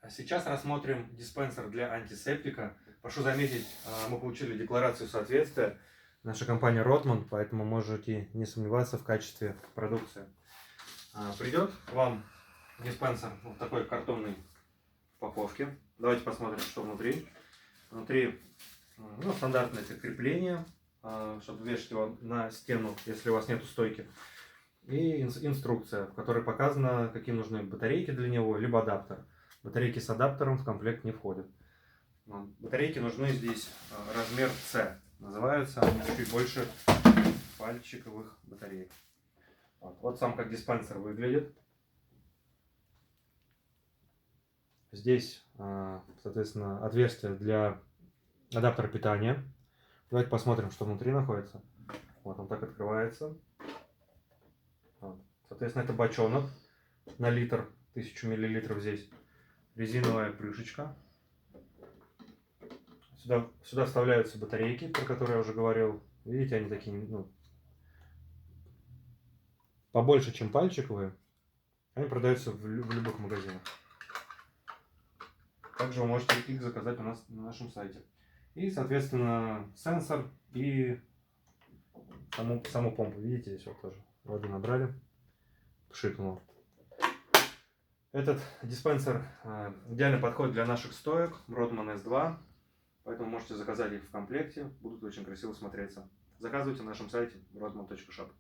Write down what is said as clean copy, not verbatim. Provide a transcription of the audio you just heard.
Сейчас рассмотрим диспенсер для антисептика. Прошу заметить, мы получили декларацию соответствия. Наша компания Rothman, поэтому можете не сомневаться в качестве продукции. Придет к вам диспенсер в такой картонной упаковке. Давайте посмотрим, что внутри. Внутри стандартное это крепление, чтобы вешать его на стену, если у вас нет стойки. И инструкция, в которой показано, какие нужны батарейки для него, либо адаптер. Батарейки с адаптером в комплект не входят. Батарейки нужны здесь размер C. Называются они чуть больше пальчиковых батареек. Вот сам как диспенсер выглядит. Здесь, соответственно, отверстие для адаптера питания. Давайте посмотрим, что внутри находится. Вот он так открывается. Соответственно, это бачонок на литр, 1000 мл здесь. Резиновая крышечка. Сюда вставляются батарейки, про которые я уже говорил. Видите, они такие, побольше, чем пальчиковые. Они продаются в любых магазинах. Также вы можете их заказать у нас на нашем сайте. И, соответственно, сенсор и саму помпу. Видите, здесь вот тоже воду набрали, пшикнуло. Этот диспенсер идеально подходит для наших стоек Rothman S2. Поэтому можете заказать их в комплекте. Будут очень красиво смотреться. Заказывайте на нашем сайте rothman.shop.